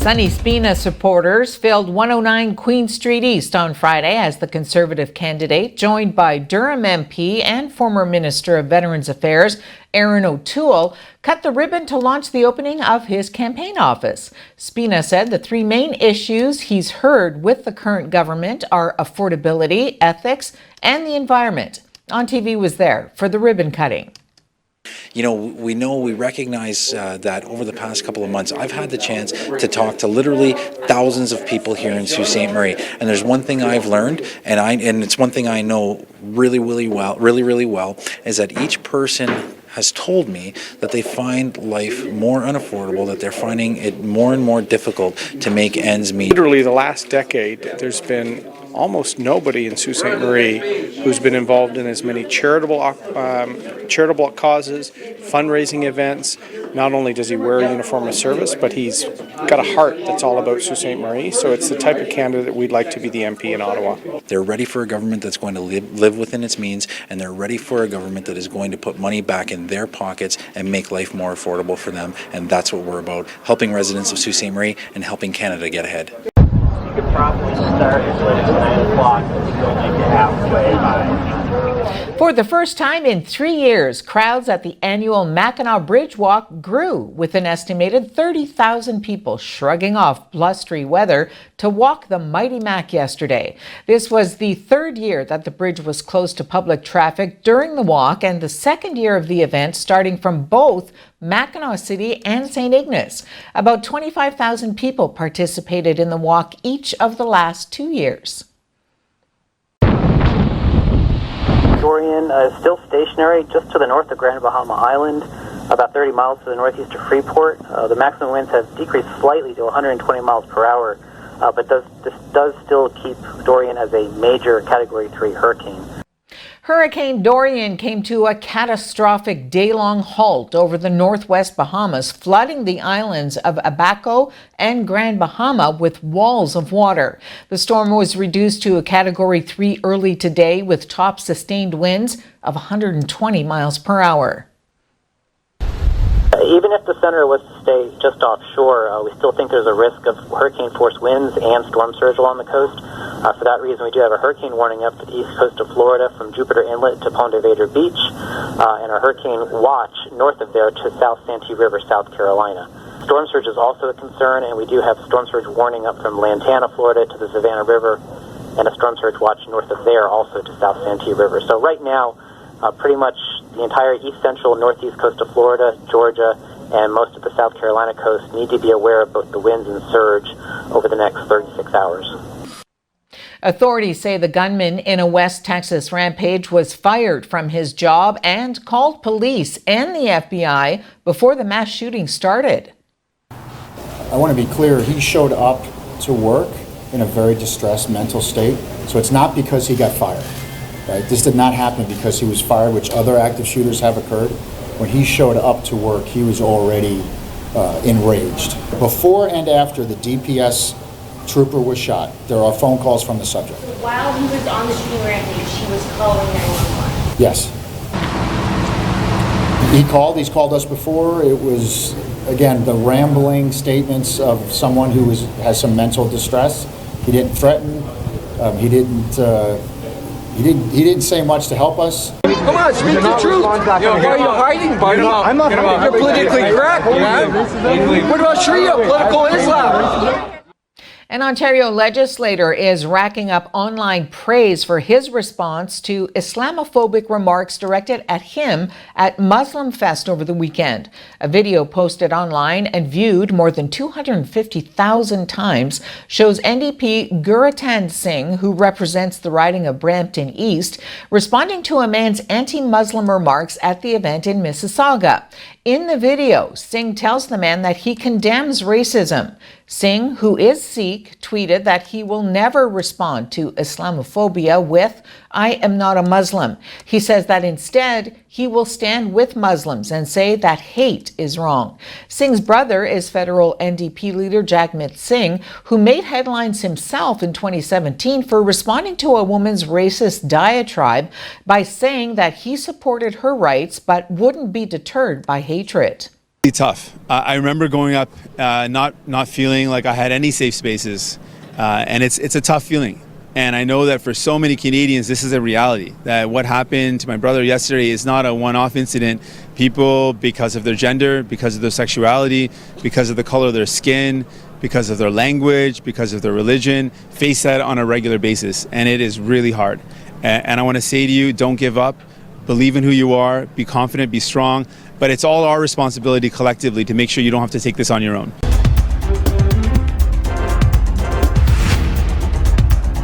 Sunny Spina supporters filled 109 Queen Street East on Friday as the Conservative candidate, joined by Durham MP and former Minister of Veterans Affairs, Aaron O'Toole, cut the ribbon to launch the opening of his campaign office. Spina said the three main issues he's heard with the current government are affordability, ethics, and the environment. On TV was there for the ribbon cutting. You know, we recognize that over the past couple of months, I've had the chance to talk to literally thousands of people here in Sault Ste. Marie. And there's one thing I've learned, and it's one thing I know really well, is that each person has told me that they find life more unaffordable, that they're finding it more and more difficult to make ends meet. Literally the last decade, there's been almost nobody in Sault Ste. Marie who's been involved in as many charitable causes, fundraising events. Not only does he wear a uniform of service, but he's got a heart that's all about Sault Ste. Marie. So it's the type of candidate we'd like to be the MP in Ottawa. They're ready for a government that's going to live within its means, and they're ready for a government that is going to put money back in their pockets and make life more affordable for them. And that's what we're about, helping residents of Sault Ste. Marie and helping Canada get ahead. You could probably start as late as 9 o'clock and still make it halfway by. For the first time in 3 years, crowds at the annual Mackinac Bridge Walk grew, with an estimated 30,000 people shrugging off blustery weather to walk the mighty Mac yesterday. This was the third year that the bridge was closed to public traffic during the walk, and the second year of the event starting from both Mackinac City and St. Ignace. About 25,000 people participated in the walk each of the last 2 years. Dorian is still stationary just to the north of Grand Bahama Island, about 30 miles to the northeast of Freeport. The maximum winds have decreased slightly to 120 miles per hour, but this does still keep Dorian as a major Category 3 hurricane. Hurricane Dorian came to a catastrophic day-long halt over the northwest Bahamas, flooding the islands of Abaco and Grand Bahama with walls of water. The storm was reduced to a Category 3 early today, with top sustained winds of 120 miles per hour. Even if the center was to stay just offshore, we still think there's a risk of hurricane-force winds and storm surge along the coast. For that reason, we do have a hurricane warning up to the east coast of Florida from Jupiter Inlet to Ponte Vedra Beach, and a hurricane watch north of there to South Santee River, South Carolina. Storm surge is also a concern, and we do have storm surge warning up from Lantana, Florida to the Savannah River, and a storm surge watch north of there also to South Santee River. So right now, pretty much the entire east central northeast coast of Florida, Georgia, and most of the South Carolina coast need to be aware of both the winds and surge over the next 36 hours. Authorities say the gunman in a West Texas rampage was fired from his job and called police and the FBI before the mass shooting started. I want to be clear, he showed up to work in a very distressed mental state, so it's not because he got fired. Right? This did not happen because he was fired, which other active shooters have occurred. When he showed up to work, he was already enraged. Before and after the DPS trooper was shot, there are phone calls from the subject. While he was on the shooting rampage, he was calling 911? Yes. He's called us before. It was, again, the rambling statements of someone who has some mental distress. He didn't threaten. He didn't say much to help us. Come on, speak the truth. Why are you hiding, buddy? I'm not hiding. You're politically correct, man. What about Sharia, political Islam? An Ontario legislator is racking up online praise for his response to Islamophobic remarks directed at him at Muslim Fest over the weekend. A video posted online and viewed more than 250,000 times shows NDP Guratan Singh, who represents the riding of Brampton East, responding to a man's anti-Muslim remarks at the event in Mississauga. In the video, Singh tells the man that he condemns racism. Singh, who is Sikh, tweeted that he will never respond to Islamophobia with, "I am not a Muslim." He says that instead, he will stand with Muslims and say that hate is wrong. Singh's brother is federal NDP leader Jagmeet Singh, who made headlines himself in 2017 for responding to a woman's racist diatribe by saying that he supported her rights but wouldn't be deterred by hatred. Tough. I remember growing up not feeling like I had any safe spaces, and it's a tough feeling. And I know that for so many Canadians, this is a reality, that what happened to my brother yesterday is not a one-off incident. People, because of their gender, because of their sexuality, because of the color of their skin, because of their language, because of their religion, face that on a regular basis. And it is really hard. And I want to say to you, don't give up. Believe in who you are. Be confident, be strong. But it's all our responsibility collectively to make sure you don't have to take this on your own.